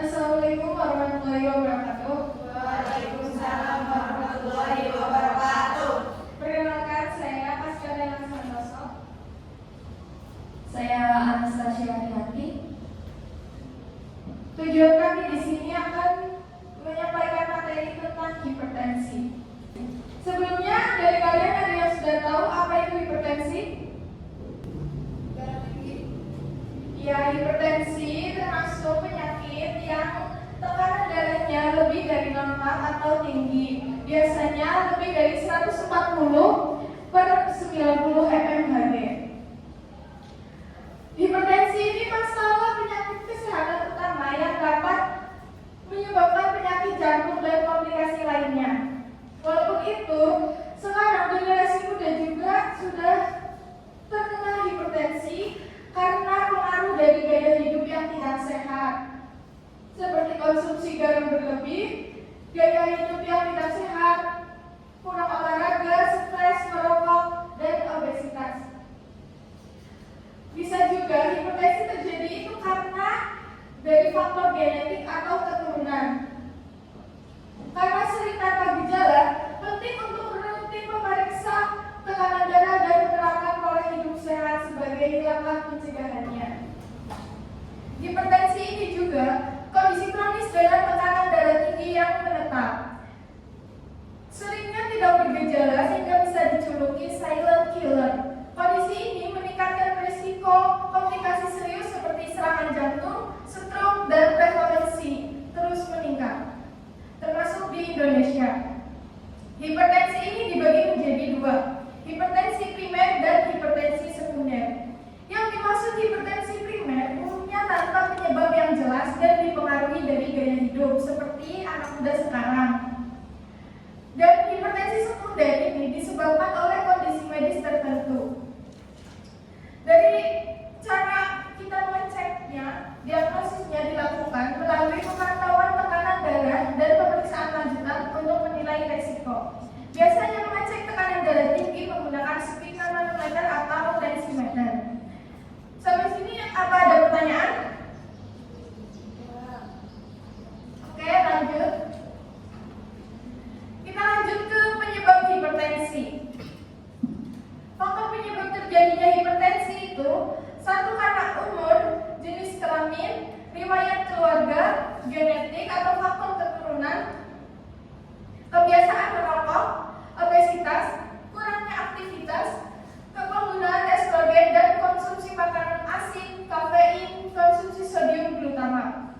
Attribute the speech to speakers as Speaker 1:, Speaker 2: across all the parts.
Speaker 1: Assalamualaikum warahmatullahi wabarakatuh.
Speaker 2: Waalaikumsalam warahmatullahi wabarakatuh.
Speaker 1: Perkenalkan, saya Pascadeana Santoso.
Speaker 3: Saya Anastasia Rihati.
Speaker 1: Tujuan kami di sini akan menyampaikan materi tentang hipertensi. Sebelumnya, dari kalian ada yang sudah tahu apa itu hipertensi? Ya, hipertensi termasuk penyakit yang tekanan darahnya lebih dari normal atau tinggi. Biasanya lebih dari 140/90 mmHg. Hipertensi ini masalah penyakit kesehatan utama yang dapat menyebabkan penyakit jantung dan komplikasi lainnya. Walaupun itu, sekarang generasi muda juga sudah terkena hipertensi karena pengaruh dari gaya hidup yang tidak sehat, seperti konsumsi garam berlebih, gaya hidup yang tidak sehat, kurang olahraga, stres, merokok, dan obesitas. Bisa juga hipertensi terjadi itu karena dari faktor genetik atau keturunan. Karena sering tanpa gejala, penting untuk rutin memeriksa tekanan darah dan menerapkan pola hidup sehat sebagai langkah pencegahannya. Hipertensi ini juga kondisi kronis dengan tekanan darah tinggi yang menetap. Seringnya tidak bergejala sehingga bisa dijuluki silent killer. Kondisi ini meningkatkan risiko komplikasi serius seperti serangan jantung, stroke, dan prevalensi terus meningkat, termasuk di Indonesia. Hipertensi ini dibagi menjadi dua, hipertensi primer dan hipertensi sekunder. Yang dimaksud hipertensi primer umumnya tanpa penyebab yang jelas dan dipengaruhi dari gaya hidup seperti anak muda sekarang. Dan hipertensi sekunder ini disebabkan oleh kondisi medis tertentu. Dari cara kita mengeceknya, diagnosisnya dilakukan melalui pemantauan tekanan darah dan pemeriksaan lanjutan untuk menilai resiko. Biasanya mengecek tekanan darah tinggi menggunakan speed manometer atau tensimeter. Sampai sini apa ada pertanyaan? Oke, lanjut. Kita lanjut ke penyebab hipertensi. Faktor penyebab terjadinya hipertensi itu satu karena umur, jenis kelamin, riwayat keluarga, genetik atau faktor keturunan, kebiasaan merokok, obesitas, kurangnya aktivitas, penggunaan estrogen dan konsumsi makanan asin, kafein, konsumsi sodium glutamat.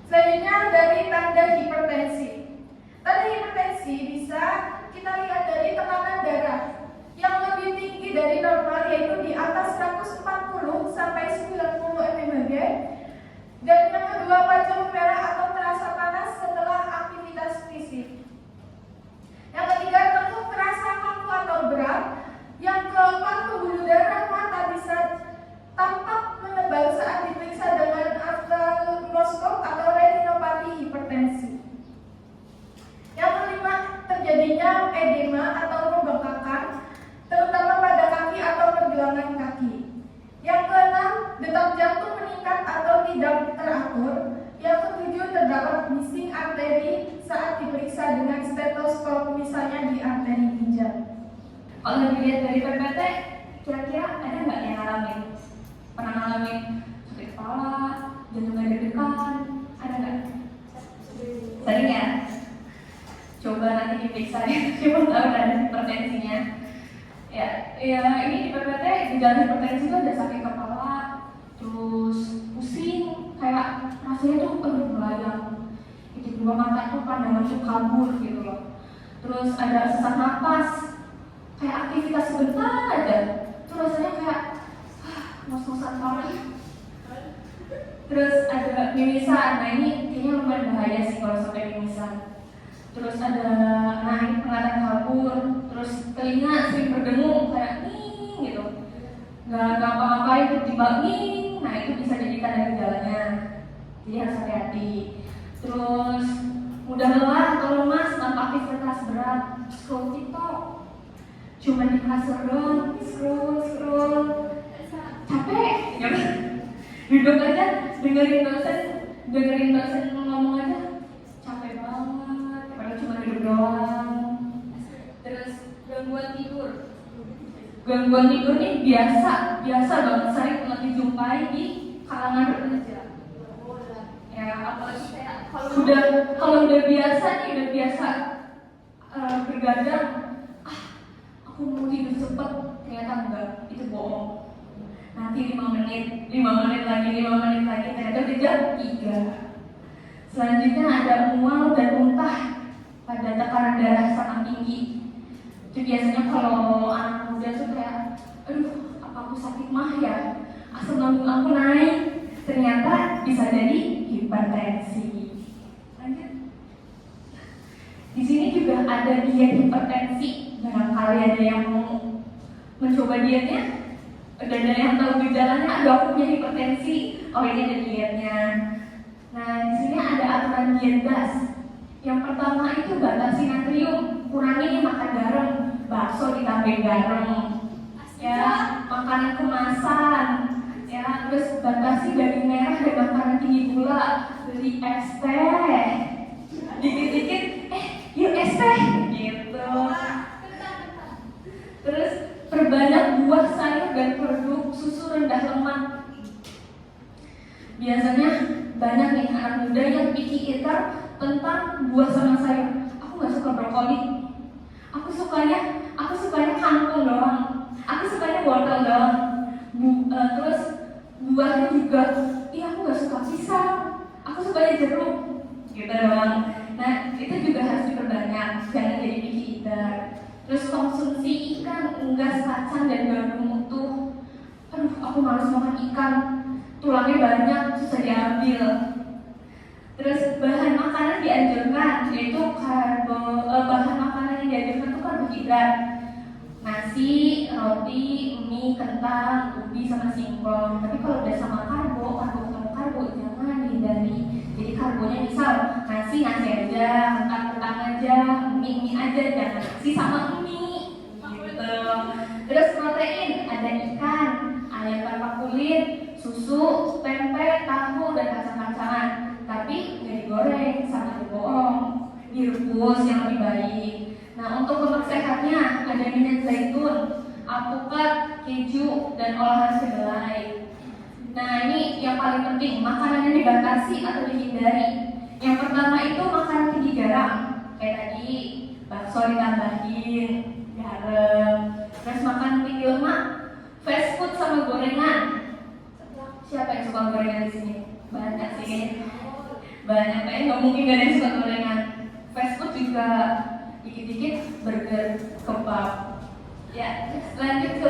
Speaker 1: Selanjutnya dari tanda hipertensi. Tanda hipertensi bisa kita lihat dari tekanan darah yang lebih tinggi dari normal, yaitu di atas 140 sampai 90 mmHg. Dan yang kedua, wajah merah atau terasa panas setelah aktivitas fisik. Yang ketiga, tentu terasa kaku atau berat. Yang keempat, pembuluh darah mata bisa tampak menebal saat diperiksa dengan oftalmoskop atau retinopati hipertensi. Yang kelima, terjadinya edema atau pembengkakan, terutama pada kaki atau pergelangan kaki. Yang keenam, detak jantung meningkat atau tidak teratur. Yang ketujuh, terdapat bising arteri saat diperiksa dengan stetoskop, misalnya di arteri ginjal.
Speaker 3: Kalau dilihat dari PPT, kira-kira ada nggak yang ngalamin? Pernah ngalamin sakit kepala, jantungnya deg-degan, ada nggak? Sering ya? Coba nanti diperiksa ya, siapa tahu ada hipertensinya. Ya, ini di PPT gejala hipertensi itu ada sakit kepala, terus pusing, kayak rasanya tuh melayang. Di dua mata tuh pandangan tuh kabur gitu loh. Terus ada sesak napas, kayak aktivitas sebentar aja, tuh rasanya kayak ngos-ngosan banget. Terus ada mimisan, nah ini kayaknya lumayan bahaya sih kalau sampai mimisan. Terus ada naik penglihatan kabur, terus telinga sering berdengung kayak ning gitu, nggak ngapa-ngapain tiba-tiba ning, nah itu bisa jadi tanda gejalanya, jadi harus hati-hati. Terus mudah lelah atau lemas tanpa aktivitas berat, scroll TikTok, cuma di kasur doang, scroll, capek, gitu. Duduk aja, dengerin dosen ngomong aja capek banget, padahal cuma duduk doang. Terus gangguan tidur nih biasa banget sering dijumpai di kalangan remaja. Ya apalagi kalau udah biasa bergadang, aku mau tidur cepet, ternyata enggak, itu bohong. Nanti 5 menit lagi ternyata udah jam 3. Selanjutnya ada mual dan muntah pada tekanan darah sangat tinggi. Itu biasanya kalau anak muda tuh kayak, aduh apa aku sakit mah ya, asam lambung aku naik, ternyata bisa jadi hipertensi. Lanjut. Di sini juga ada diet hipertensi. Barangkali ada yang mau mencoba dietnya, dan ada yang tahu gejalanya, aduh aku punya hipertensi, oh ini ada dietnya. Nah di sini ada aturan diet gas. Yang pertama itu batasi natrium, kurangi makan garam, bakso ditambahin garam, ya makanan kemasan, ya terus batasi daging merah dan makanan tinggi gula, beli es teh, dikit-dikit yuk es teh gitu. Terus perbanyak buah, sayur dan produk susu rendah lemak. Biasanya banyak nih anak muda yang picky eater tentang buah sama sayur. Aku nggak suka brokoli. Aku sukanya kangkung doang. Aku sukanya wortel doang. Terus buahnya juga, aku nggak suka pisang. Aku sukanya jeruk. Gitu doang. Nah itu juga harus diperbanyak. Jangan jadi picky eater. Terus konsumsi ikan, unggas, kacang dan gandum utuh. Aduh, aku malas makan ikan. Tulangnya banyak, susah diambil. Terus bahan makanan dianjurkan, yaitu bahan makanan yang dianjurkan itu karbohidrat. Nasi, roti, mie, kentang, ubi sama singkong. Tapi kalau udah sama karbo jangan dihindari. Jadi karbonya misal nasi aja, kentang aja, mie aja, jangan nasi sama mie gitu. Terus protein, ada ikan, ayam tanpa kulit, susu, tempe, tahu dan kacang-kacangan. Tapi nggak digoreng, sama dibohong, direbus yang lebih baik. Nah untuk lemak sehatnya ada minyak zaitun, alpukat, keju dan olahan kedelai. Nah ini yang paling penting, makanan yang dibatasi atau dihindari. Yang pertama itu makanan tinggi garam, kayak tadi bakso ditambahin garam. Terus makan tinggi lemak, fast food sama gorengan. Siapa yang suka gorengan di sini? Banyak sih. Banyak, kayaknya nggak mungkin gak ada yang suka gorengan. Fast food juga dikit-dikit burger, kebab. Ya, lanjut ke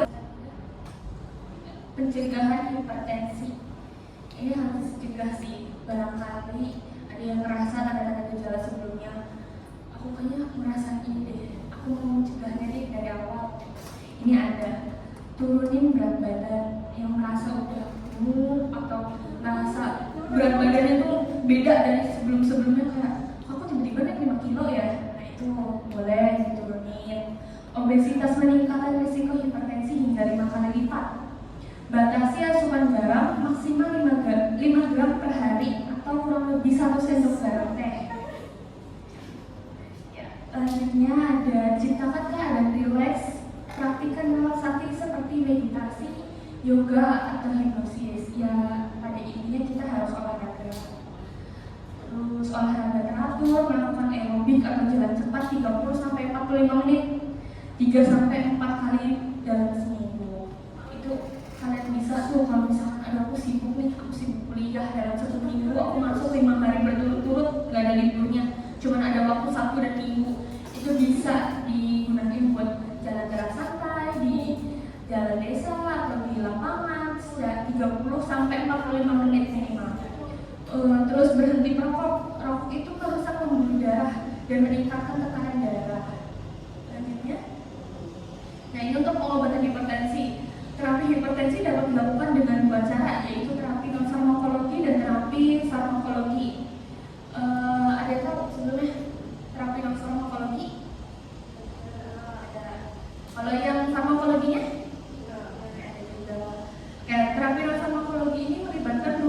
Speaker 3: pencegahan hipertensi. Ini harus dicegah sih. Barangkali ada yang merasa tanda-tanda gejala sebelumnya, aku kayaknya merasa ini deh, aku mau mencegahnya deh dari awal. Ini ada turunin berat badan. Yang merasa udah gemuk atau merasa berat badannya tuh beda dari sebelum-sebelumnya, kayak aku tiba-tiba naik 5 kilo ya. Nah itu boleh diturunin. Obesitas meningkatkan risiko hipertensi hingga 5 kali lipat. Batasi asupan garam maksimal 5 gram per hari atau kurang lebih 1 sendok garam teh. Selanjutnya ada ciptakan keadaan rileks, praktikan relaksasi seperti meditasi, yoga atau hipnosis. Ya pada intinya kita harus olahraga. Terus olahraga teratur, melakukan aerobik atau jalan cepat 30-45 menit 3-4 kali dalam seminggu. Itu kalian bisa tuh kalau misalkan ada aku sibuk kuliah dalam 1 minggu, aku masuk 5 hari berturut-turut nggak ada liburnya, cuman ada waktu Sabtu dan Minggu, itu bisa digunakan buat jalan-jalan santai di jalan desa atau di lapangan 30-45 menit minimal. Terus berhenti merokok. Rokok itu merusak pembuluh darah dan meningkatkan tekanan darah. Selanjutnya, nah ini untuk pengobatan hipertensi. Terapi hipertensi dapat dilakukan dengan 2 cara, yaitu terapi non farmakologi dan terapi farmakologi. Ada tahu sebelumnya terapi non farmakologi? Kalau yang farmakologinya? Ada juga. Terapi non farmakologi ini melibatkan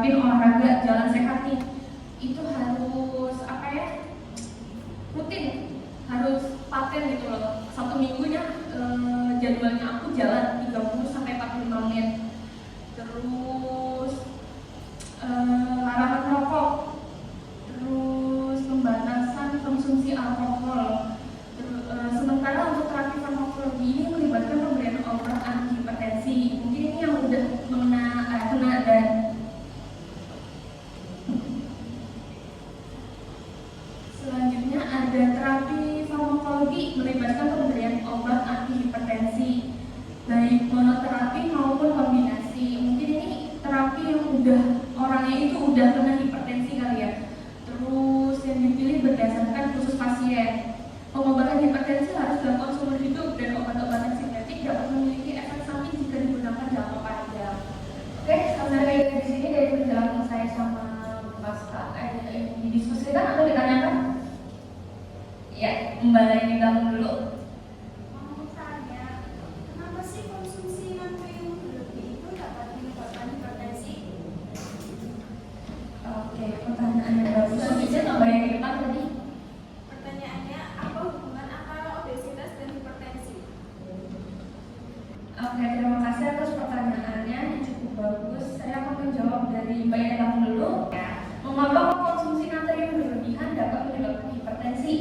Speaker 3: nerapin olahraga jalan sehat nih, itu harus apa ya, rutin, harus paten gitu loh. Satu minggunya jadwalnya aku jalan 30 sampai 45 menit. Terus larangan merokok, terus pembatasan konsumsi alkohol. Sementara untuk terapi farmakologi ini melibatkan pemberian obat antihipertensi. Mungkin ini yang udah kena dan selanjutnya ada terapi farmakologi melibatkan pemberian obat antihipertensi, baik monoterapi maupun kombinasi. Mungkin ini terapi yang udah orangnya itu udah kena hipertensi kali ya. Terus yang dipilih berdasarkan khusus pasien. Pengobatan hipertensi harus dilakukan seumur hidup dan obat-obatan sintetik dapat memiliki efek samping jika digunakan jangka panjang. Oke, sampai di sini dari perjalanan saya sama Mas Kak. Ada yang didiskusikan atau ditanyakan? Ya, Mbak Laini bilang dulu.
Speaker 1: Mau tanya, kenapa sih konsumsi natrium berlebih itu dapat menyebabkan hipertensi?
Speaker 3: Oke, pertanyaannya bagus. Bisa Mbak yang di depan tadi?
Speaker 1: Pertanyaannya, apa hubungan antara obesitas dan hipertensi?
Speaker 3: Oke, terima kasih atas pertanyaannya yang cukup bagus. Saya akan menjawab dari Mbak yang dulu. Mengapa konsumsi natrium berlebihan dapat menyebabkan hipertensi?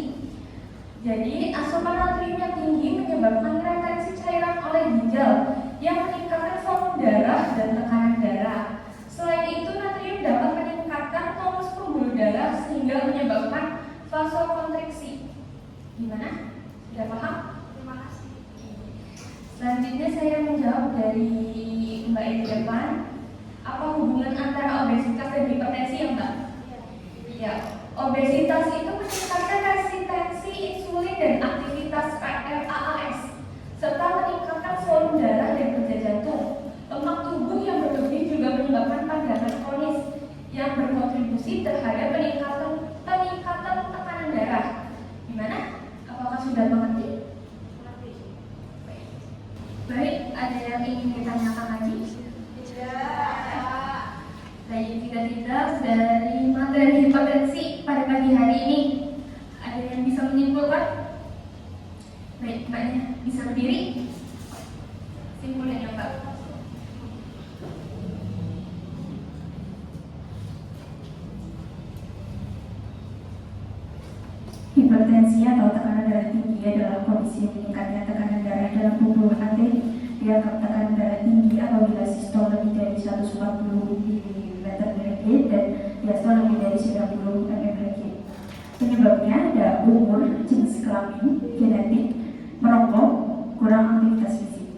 Speaker 3: Jadi, asupan natrium yang tinggi menyebabkan retensi cairan oleh ginjal yang meningkatkan volume darah dan tekanan darah. Selain itu, natrium dapat meningkatkan tonus pembuluh darah sehingga menyebabkan vasokonstriksi. Gimana? Sudah paham?
Speaker 1: Terima kasih.
Speaker 3: Selanjutnya saya menjawab dari Mbak yang di depan. Apa hubungan antara obesitas dan hipertensi ya Mbak? Ya, obesitas itu meningkatkan resistensi insulin dan aktivitas RAAS serta meningkatkan volume darah dan kerja jantung. Lemak tubuh yang berlebih juga menyebabkan padanan kronis yang berkontribusi terhadap peningkatan tekanan darah. Gimana? Apakah sudah mengerti? Baik, ada yang ingin ditanyakan lagi? Baik, jika tidak, dari materi hipertensi pada pagi hari ini, ada yang bisa menyimpulkan? Baik, Mbaknya bisa berdiri? Simpulnya Mbak.
Speaker 4: Hipertensi atau tekanan darah tinggi adalah kondisi meningkatnya tekanan darah dalam tubuh arteri. Dianggap tekanan darah tinggi apabila sistol lebih dari 140 mm/Hg dan diastol lebih dari 90 mm/Hg. Penyebabnya ada umur, jenis kelamin, genetik, merokok, kurang aktivitas fisik.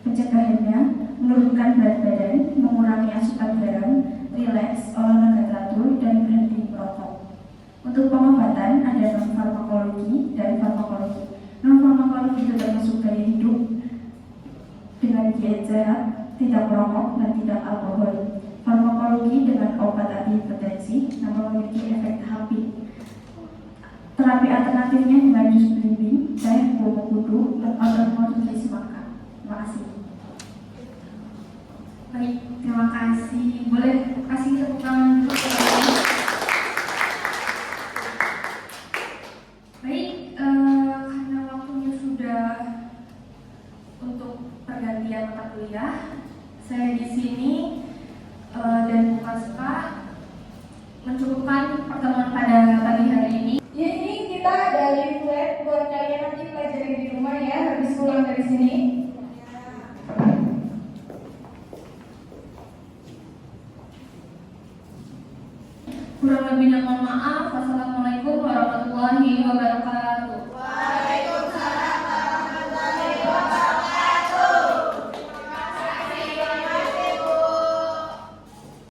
Speaker 4: Pencegahannya menurunkan berat badan, mengurangi asupan garam, rileks, olahraga teratur, dan berhenti merokok. Untuk pengobatan ada non-farmakologi dan farmakologi. Non-farmakologi itu termasuk gaya hidup dengan diet sehat, tidak merokok, dan tidak alkohol. Farmakologi dengan obat antihipertensi namun memiliki efek samping. Terapi alternatifnya dengan jus belimbing, teh, bubuk kudu, atau nutrisi makan. Terima kasih.
Speaker 3: Baik, terima kasih. Boleh kasih tepuk tangan dulu. Baik, karena waktunya sudah untuk pergantian mata kuliah, saya di sini dan Bu Kaska mencukupkan pertemuan pada pagi hari ini.
Speaker 1: Ya, ini kita ada leaflet buat kalian nanti pelajarin di rumah ya, habis pulang dari sini.
Speaker 3: Kurang lebihnya mohon maaf. Wassalamualaikum warahmatullahi wabarakatuh.